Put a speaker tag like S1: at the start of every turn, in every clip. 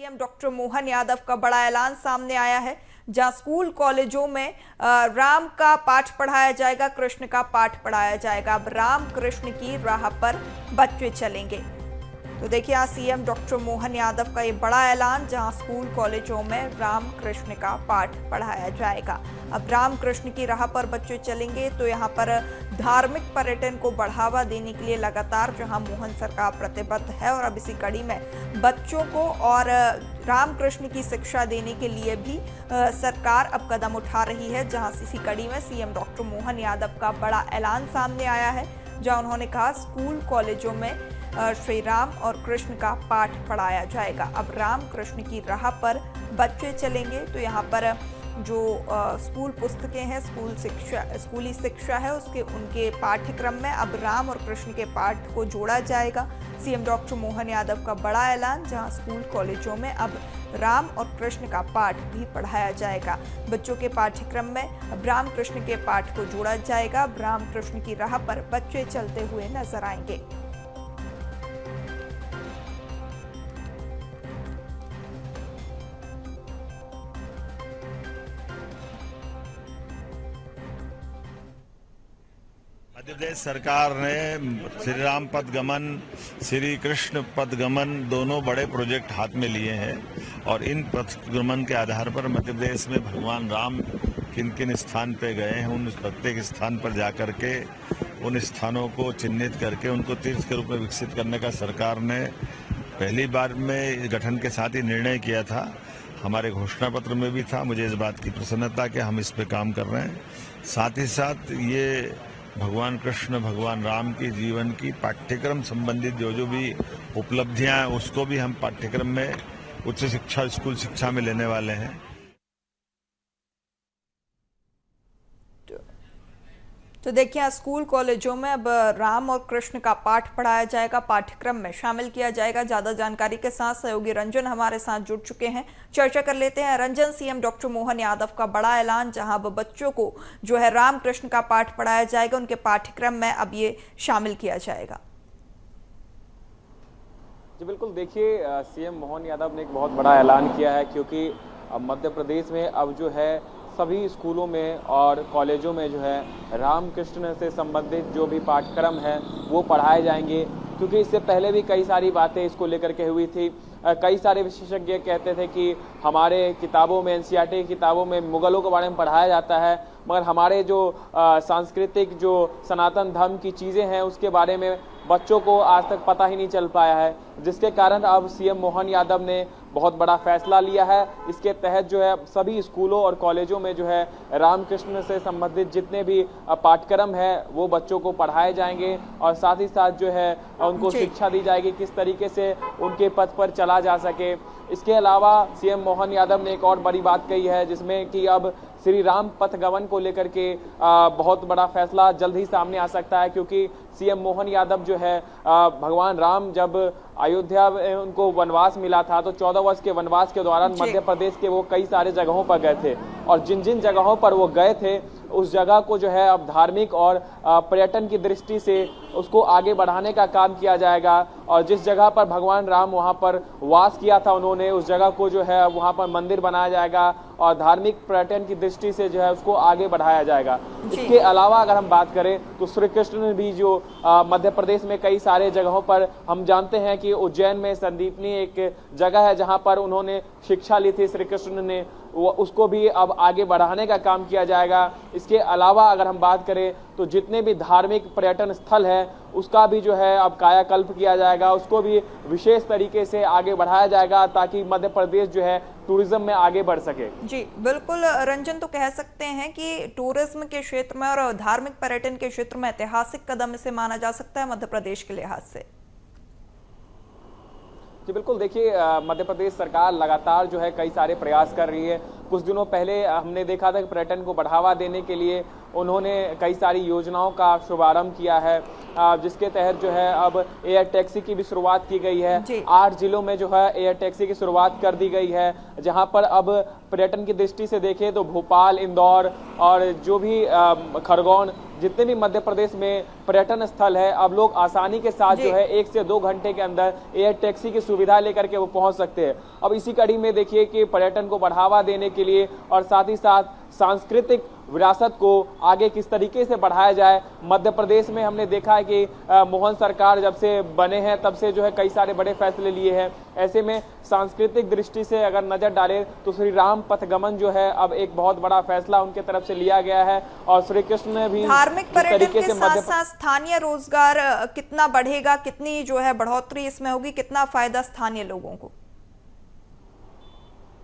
S1: CM doctor Mohan Yadav का बड़ा ऐलान सामने आया है, जहां स्कूल कॉलेजों में राम का पाठ पढ़ाया जाएगा, कृष्ण का पाठ पढ़ाया जाएगा। अब राम कृष्ण की राह पर बच्चे चलेंगे। तो देखिए आज सीएम डॉक्टर मोहन यादव का ये बड़ा ऐलान, जहां स्कूल कॉलेजों में राम कृष्ण का पाठ पढ़ाया जाएगा। अब राम कृष्ण की राह पर बच्चे चलेंगे, तो यहाँ पर धार्मिक पर्यटन को बढ़ावा देने के लिए लगातार जहां मोहन सरकार प्रतिबद्ध है, और अब इसी कड़ी में बच्चों को और राम कृष्ण की शिक्षा देने के लिए भी सरकार अब कदम उठा रही है। जहां इसी कड़ी में सीएम डॉक्टर मोहन यादव का बड़ा ऐलान सामने आया है, जहां उन्होंने कहा स्कूल कॉलेजों में श्री राम और कृष्ण का पाठ पढ़ाया जाएगा। अब राम कृष्ण की राह पर बच्चे चलेंगे, तो यहाँ पर जो स्कूल पुस्तकें हैं, स्कूली शिक्षा है, उनके पाठ्यक्रम में अब राम और कृष्ण के पाठ को जोड़ा जाएगा। सीएम डॉक्टर मोहन यादव का बड़ा ऐलान, जहां स्कूल कॉलेजों में अब राम और कृष्ण का पाठ भी पढ़ाया जाएगा। बच्चों के पाठ्यक्रम में अब राम कृष्ण के पाठ को जोड़ा जाएगा। अब राम कृष्ण की राह पर बच्चे चलते हुए नजर आएंगे।
S2: मध्य प्रदेश सरकार ने श्री राम पथ गमन, श्री कृष्ण पथ गमन दोनों बड़े प्रोजेक्ट हाथ में लिए हैं, और इन पथ गमन के आधार पर मध्य प्रदेश में भगवान राम किन किन स्थान पे गए हैं, उन प्रत्येक स्थान पर जाकर के उन स्थानों को चिन्हित करके उनको तीर्थ के रूप में विकसित करने का सरकार ने पहली बार में गठन के साथ ही निर्णय किया था। हमारे घोषणा पत्र में भी था। मुझे इस बात की प्रसन्नता कि हम इस पे काम कर रहे हैं। साथ ही साथ ये भगवान कृष्ण, भगवान राम की जीवन की पाठ्यक्रम संबंधित जो भी उपलब्धियां हैं, उसको भी हम पाठ्यक्रम में उच्च शिक्षा, स्कूल शिक्षा में लेने वाले हैं।
S1: तो देखिए स्कूल कॉलेजों में अब राम और कृष्ण का पाठ पढ़ाया जाएगा, पाठ्यक्रम में शामिल किया जाएगा। ज्यादा जानकारी के साथ सहयोगी रंजन हमारे साथ जुड़ चुके हैं, चर्चा कर लेते हैं। रंजन, सीएम डॉक्टर मोहन यादव का बड़ा ऐलान, जहां अब बच्चों को जो है राम कृष्ण का पाठ पढ़ाया जाएगा, उनके पाठ्यक्रम में अब ये शामिल किया जाएगा।
S3: जी बिल्कुल, देखिए सीएम मोहन यादव ने एक बहुत बड़ा ऐलान किया है, क्योंकि मध्य प्रदेश में अब जो है सभी स्कूलों में और कॉलेजों में जो है राम कृष्ण से संबंधित जो भी पाठ्यक्रम है वो पढ़ाए जाएंगे। क्योंकि इससे पहले भी कई सारी बातें इसको लेकर के हुई थी। कई सारे विशेषज्ञ कहते थे कि हमारे किताबों में, एनसीईआरटी की किताबों में मुगलों के बारे में पढ़ाया जाता है, मगर हमारे जो सांस्कृतिक जो सनातन धर्म की चीज़ें हैं उसके बारे में बच्चों को आज तक पता ही नहीं चल पाया है, जिसके कारण अब सीएम मोहन यादव ने बहुत बड़ा फैसला लिया है। इसके तहत जो है सभी स्कूलों और कॉलेजों में जो है रामकृष्ण से संबंधित जितने भी पाठ्यक्रम है वो बच्चों को पढ़ाए जाएंगे, और साथ ही साथ जो है उनको शिक्षा दी जाएगी किस तरीके से उनके पथ पर चला जा सके। इसके अलावा सीएम मोहन यादव ने एक और बड़ी बात कही है, जिसमें कि अब श्री राम पथ गमन को लेकर के बहुत बड़ा फैसला जल्द ही सामने आ सकता है। क्योंकि सीएम मोहन यादव जो है भगवान राम जब अयोध्या में उनको वनवास मिला था, तो 14 वर्ष के वनवास के दौरान मध्य प्रदेश के वो कई सारे जगहों पर गए थे, और जिन जिन जगहों पर वो गए थे उस जगह को जो है अब धार्मिक और पर्यटन की दृष्टि से उसको आगे बढ़ाने का काम किया जाएगा। और जिस जगह पर भगवान राम वहां पर वास किया था उन्होंने, उस जगह को जो है वहां पर मंदिर बनाया जाएगा, और धार्मिक पर्यटन की दृष्टि से जो है उसको आगे बढ़ाया जाएगा। इसके अलावा अगर हम बात करें तो श्री कृष्ण ने भी जो मध्य प्रदेश में कई सारे जगहों पर, हम जानते हैं कि उज्जैन में संदीपनी एक जगह है जहां पर उन्होंने शिक्षा ली थी श्री कृष्ण ने, उसको भी अब आगे बढ़ाने का काम किया जाएगा। इसके अलावा अगर हम बात करें तो जितने भी धार्मिक पर्यटन स्थल है उसका भी जो है अब कायाकल्प किया जाएगा, उसको भी विशेष तरीके से आगे बढ़ाया जाएगा, ताकि मध्य प्रदेश जो है टूरिज्म में आगे बढ़ सके।
S1: जी बिल्कुल रंजन, तो कह सकते हैं कि टूरिज्म के क्षेत्र में और धार्मिक पर्यटन के क्षेत्र में ऐतिहासिक कदम इसे माना जा सकता है मध्य प्रदेश के लिहाज से।
S3: जी बिल्कुल, देखिए मध्य प्रदेश सरकार लगातार जो है कई सारे प्रयास कर रही है। कुछ दिनों पहले हमने देखा था कि पर्यटन को बढ़ावा देने के लिए उन्होंने कई सारी योजनाओं का शुभारंभ किया है, जिसके तहत जो है अब एयर टैक्सी की भी शुरुआत की गई है। 8 जिलों में जो है एयर टैक्सी की शुरुआत कर दी गई है, जहां पर अब पर्यटन की दृष्टि से देखें तो भोपाल, इंदौर और जो भी खरगोन, जितने भी मध्य प्रदेश में पर्यटन स्थल है, अब लोग आसानी के साथ जो है 1 से 2 घंटे के अंदर एयर टैक्सी की सुविधा लेकर के वो पहुंच सकते हैं। अब इसी कड़ी में देखिए कि पर्यटन को बढ़ावा देने के लिए और साथ ही साथ सांस्कृतिक विरासत को आगे किस तरीके से बढ़ाया जाए, मध्य प्रदेश में हमने देखा है कि मोहन सरकार जब से बने हैं तब से जो है कई सारे बड़े फैसले लिए हैं। ऐसे में सांस्कृतिक दृष्टि से अगर नजर डालें तो श्री राम पथगमन जो है अब एक बहुत बड़ा फैसला उनके तरफ से लिया गया है और श्री कृष्ण ने भी
S1: धार्मिक पर्यटन के साथ साथ स्थानीय रोजगार कितना बढ़ेगा, कितनी जो है बढ़ोतरी इसमें होगी, कितना फायदा स्थानीय लोगों को?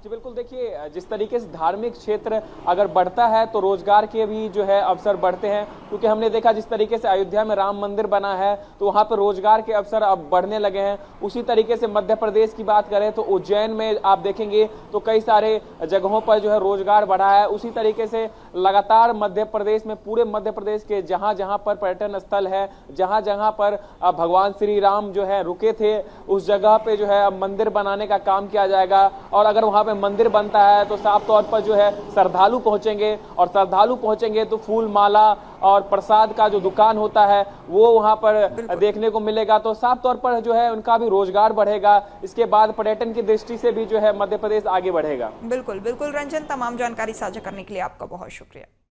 S3: जी बिल्कुल, देखिए जिस तरीके से धार्मिक क्षेत्र अगर बढ़ता है तो रोजगार के भी जो है अवसर बढ़ते हैं, क्योंकि हमने देखा जिस तरीके से अयोध्या में राम मंदिर बना है तो वहां पर रोजगार के अवसर अब बढ़ने लगे हैं। उसी तरीके से मध्य प्रदेश की बात करें तो उज्जैन में आप देखेंगे तो कई सारे जगहों पर जो है रोजगार बढ़ा है। उसी तरीके से लगातार मध्य प्रदेश में, पूरे मध्य प्रदेश के जहां जहां पर पर्यटन स्थल है, जहां जहां पर भगवान श्री राम जो है रुके थे, उस जगह पे जो है अब मंदिर बनाने का काम किया जाएगा। और अगर वहां मंदिर बनता है तो साफ तौर पर जो है श्रद्धालु पहुंचेंगे, और श्रद्धालु पहुंचेंगे तो फूल माला और प्रसाद का जो दुकान होता है वो वहां पर देखने को मिलेगा, तो साफ तौर पर जो है उनका भी रोजगार बढ़ेगा। इसके बाद पर्यटन की दृष्टि से भी जो है मध्य प्रदेश आगे बढ़ेगा।
S1: बिल्कुल बिल्कुल रंजन, तमाम जानकारी साझा करने के लिए आपका बहुत शुक्रिया।